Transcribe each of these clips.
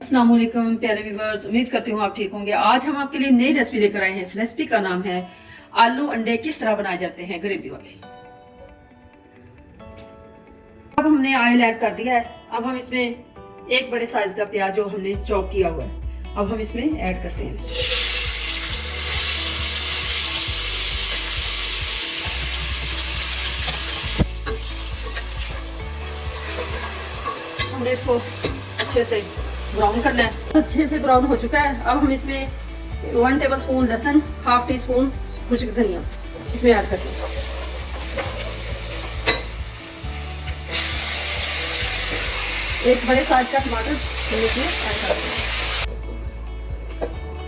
अस्सलाम वालेकुम प्यारे व्यूअर्स, उम्मीद करती हूँ आप ठीक होंगे। आज हम आपके लिए नई रेसिपी लेकर आए हैं। इस रेसिपी का नाम है आलू अंडे किस तरह बनाए जाते हैं ग्रेवी वाले। अब हमने ऑयल ऐड कर दिया है। अब हम इसमें एक बड़े साइज का प्याज जो हमने चॉप किया हुआ है, अब हम इसमें ऐड करते हैं। हमने इसको अच्छे से ब्राउन करना है। अच्छे से ब्राउन हो चुका है। अब हम इसमें 1 टेबल स्पून लहसुन, हाफ टी स्पून खुश्क धनिया इसमें ऐड करते हैं। एक बड़े साइज का टमाटर इसमें ऐड करते हैं।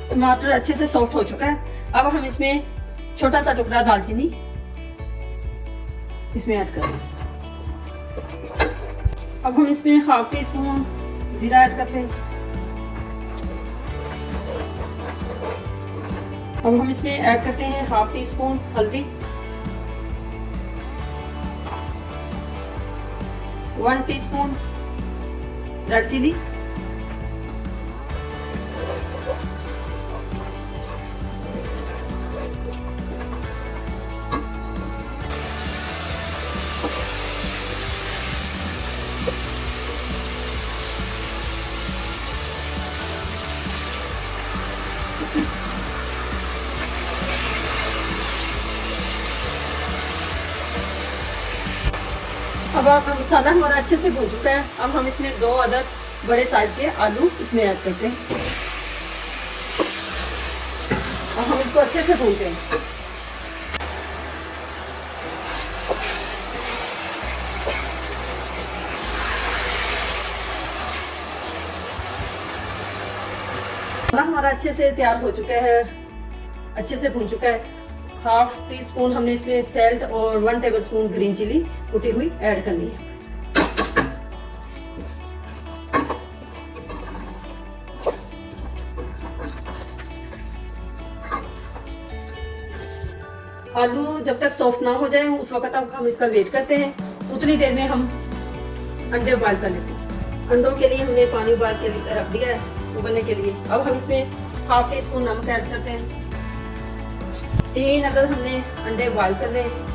टमाटर अच्छे से सॉफ्ट हो चुका है। अब हम इसमें छोटा सा टुकड़ा दालचीनी इसमें ऐड करते हैं। अब हम इसमें हाफ टी स्पून जीरा ऐड करते हैं। अब हम इसमें ऐड करते हैं हाफ टी स्पून हल्दी, 1 टीस्पून रेड चिली, अब मसाला हमारा अच्छे से भून चुका है। अब हम इसमें 2 अदद बड़े साइज के आलू इसमें ऐड करते हैं। अब हम इसको अच्छे से भूनते हैं। मसाला हमारा अच्छे से तैयार हो चुका है, अच्छे से भून चुका है। हाफ टी स्पून हमने इसमें सॉल्ट और 1 टेबल स्पून ग्रीन चिली कुटी हुई ऐड करनी है। आलू जब तक सॉफ्ट ना हो जाए उस वक्त तक हम इसका वेट करते हैं। उतनी देर में हम अंडे उबाल कर लेते हैं। अंडों के लिए हमने पानी उबाल के रख दिया है उबलने के लिए। अब हम इसमें हाफ टी स्पून नमक ऐड करते हैं। 3 अदद हमने अंडे उबाल कर रहे हैं।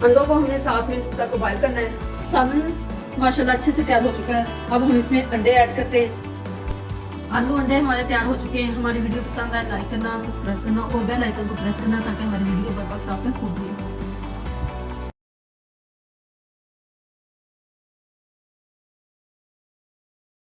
अंडों को हमने 7 मिनट तक उबाल करना है। सालन माशाल्लाह अच्छे से तैयार हो चुका है। अब हम इसमें अंडे ऐड करते हैं। आलू अंडे हमारे तैयार हो चुके हैं। हमारी वीडियो पसंद आए लाइक करना, सब्सक्राइब करना और बेल आइकन को प्रेस करना ताकि हमारी वीडियो बर वक्त आप तक पहुंचे।